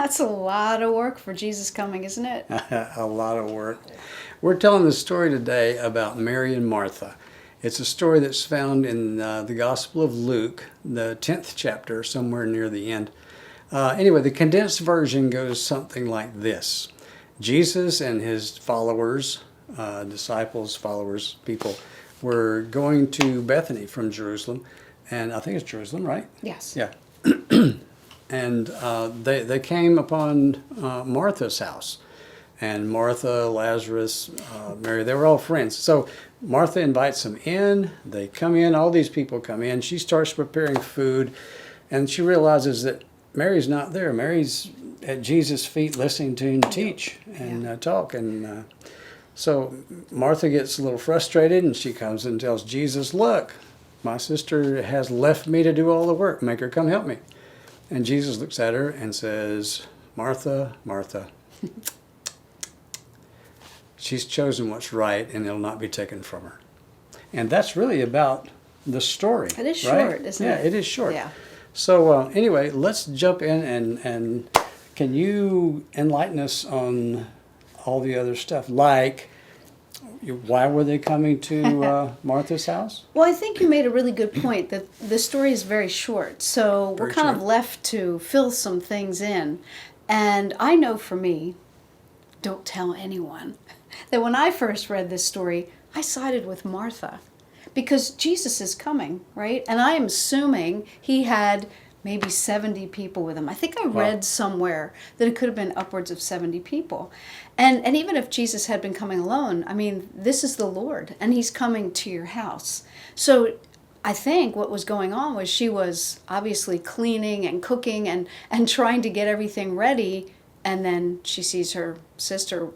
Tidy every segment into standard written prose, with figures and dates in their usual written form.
That's a lot of work for Jesus coming, isn't it? A lot of work. We're telling the story today about Mary and Martha. It's a story that's found in the Gospel of Luke, the 10th chapter, somewhere near the end. Anyway, the condensed version goes something like this. Jesus and his followers, disciples, followers, people, were going to Bethany from Jerusalem. And I think it's Jerusalem, right? Yes. Yeah. And they came upon Martha's house. And Martha, Lazarus, Mary, they were all friends. So Martha invites them in. They come in. All these people come in. She starts preparing food. And she realizes that Mary's not there. Mary's at Jesus' feet listening to him teach and talk. And so Martha gets a little frustrated, and she comes and tells Jesus, look, my sister has left me to do all the work. Make her come help me. And Jesus looks at her and says, Martha, Martha, she's chosen what's right, and it'll not be taken from her. And that's really about the story. It is right? short, isn't it? Yeah, it is short. Yeah. So anyway, let's jump in and can you enlighten us on all the other stuff? Like, why were they coming to Martha's house? Well, I think you made a really good point that the story is very short. So we're Very kind of short. left to fill some things in. And I know for me, don't tell anyone, that when I first read this story, I sided with Martha. Because Jesus is coming, right? And I am assuming he had maybe 70 people with him. I think I read somewhere that it could have been upwards of 70 people. And even if Jesus had been coming alone, I mean, this is the Lord, and he's coming to your house. So I think what was going on was she was obviously cleaning and cooking and trying to get everything ready, and then she sees her sister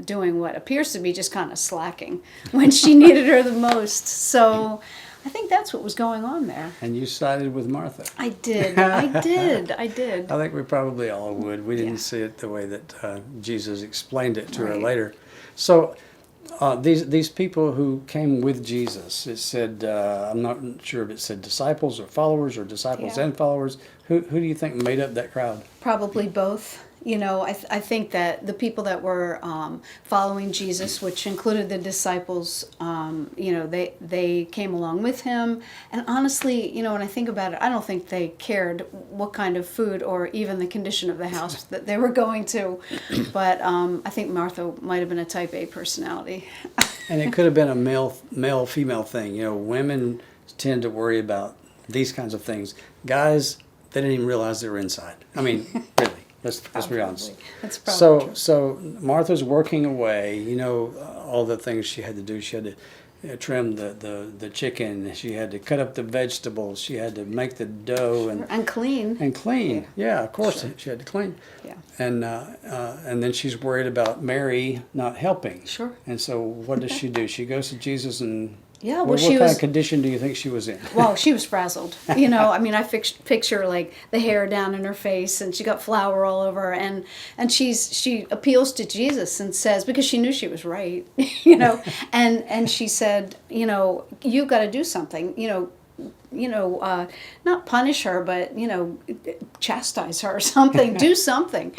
doing what appears to be just kind of slacking when she needed her the most. So I think that's what was going on there. And you sided with Martha. I did. I did. I think we probably all would. We didn't see it the way that Jesus explained it to her Right. later. So these people who came with Jesus, it said, I'm not sure if it said disciples or followers or disciples Yeah. and followers. Who do you think made up that crowd? Probably both. You know, I think that the people that were following Jesus, which included the disciples, you know, they came along with him. And honestly, you know, when I think about it, I don't think they cared what kind of food or even the condition of the house that they were going to. But I think Martha might have been a type A personality. And it could have been a male-female thing. You know, women tend to worry about these kinds of things. Guys, they didn't even realize they were inside. I mean, really. Let's be honest. That's probably true. So Martha's working away. You know, all the things she had to do. She had to trim the chicken. She had to cut up the vegetables. She had to make the dough And clean. and clean. Yeah, of course she had to clean. Yeah. And then she's worried about Mary not helping. Sure. And so what does she do? She goes to Jesus and. Yeah, well, what she kind was. of condition do you think she was in? Well, she was frazzled. You know, I mean, I picture like the hair down in her face, and she got flour all over her, and she appeals to Jesus and says, because she knew she was right, you know, and she said, you know, you got to do something, not punish her, but, you know, chastise her or something, do something,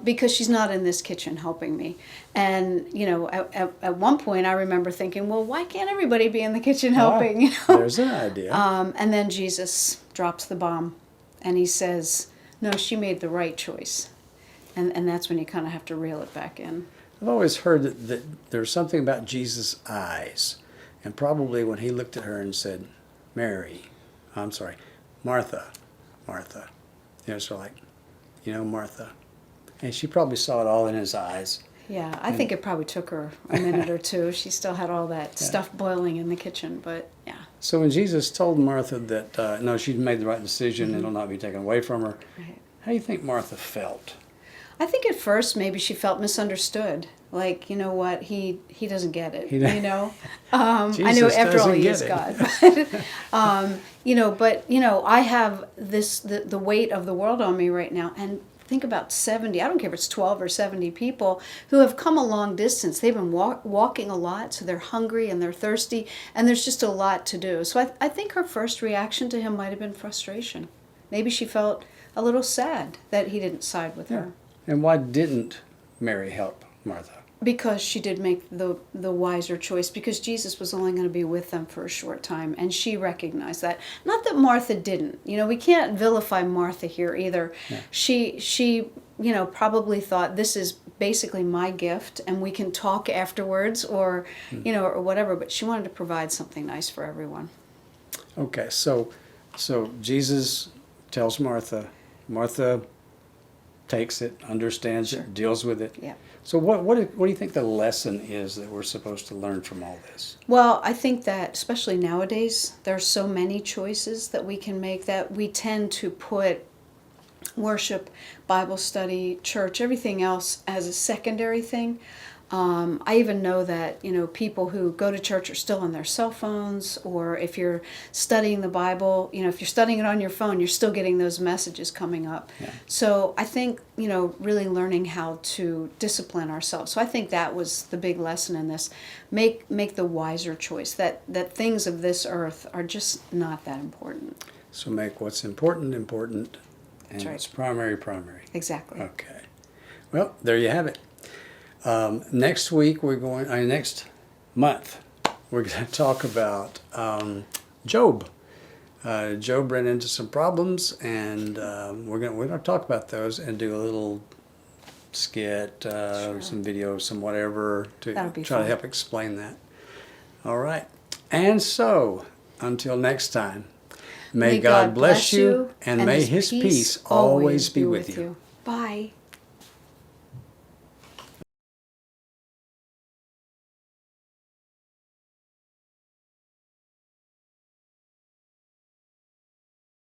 because she's not in this kitchen helping me. And, you know, at one point I remember thinking, well, why can't everybody be in the kitchen helping? You know? There's an idea. And then Jesus drops the bomb, and he says, no, she made the right choice. And that's when you kind of have to reel it back in. I've always heard that there's something about Jesus' eyes. And probably when he looked at her and said, Martha, Martha. You know, so like, you know, Martha. And she probably saw it all in his eyes. Yeah, I think it probably took her a minute or two. She still had all that stuff boiling in the kitchen, but yeah. So when Jesus told Martha that, no, she'd made the right decision, it'll not be taken away from her, Right. how do you think Martha felt? I think at first maybe she felt misunderstood. Like, you know what, he doesn't get it, He doesn't- you know? I know Jesus after all doesn't he get is it. God. But, I have the weight of the world on me right now. And think about 70, I don't care if it's 12 or 70 people who have come a long distance. They've been walking a lot, so they're hungry and they're thirsty, and there's just a lot to do. So I think her first reaction to him might have been frustration. Maybe she felt a little sad that he didn't side with her. And why didn't Mary help Martha? Because she did make the wiser choice, because Jesus was only going to be with them for a short time, and she recognized that. Not that Martha didn't. We can't vilify Martha here either. Yeah. She probably thought, this is basically my gift and we can talk afterwards, or or whatever, but she wanted to provide something nice for everyone. Okay, so Jesus tells Martha. Martha takes it, understands it, deals with it. Yeah. So what do you think the lesson is that we're supposed to learn from all this? Well, I think that especially nowadays, there are so many choices that we can make that we tend to put worship, Bible study, church, everything else as a secondary thing. I even know that, people who go to church are still on their cell phones, or if you're studying the Bible, if you're studying it on your phone, you're still getting those messages coming up. Yeah. So I think, really learning how to discipline ourselves. So I think that was the big lesson in this. Make the wiser choice, that things of this earth are just not that important. So make what's important, important, and That's right. what's primary, primary. Exactly. Okay. Well, there you have it. Next week, next month, we're going to talk about Job. Job ran into some problems, and we're going to talk about those and do a little skit, some videos, some whatever to That'll be try fun. to help explain that. All right. And so, until next time, may God bless you, and may His peace always be with you. Bye.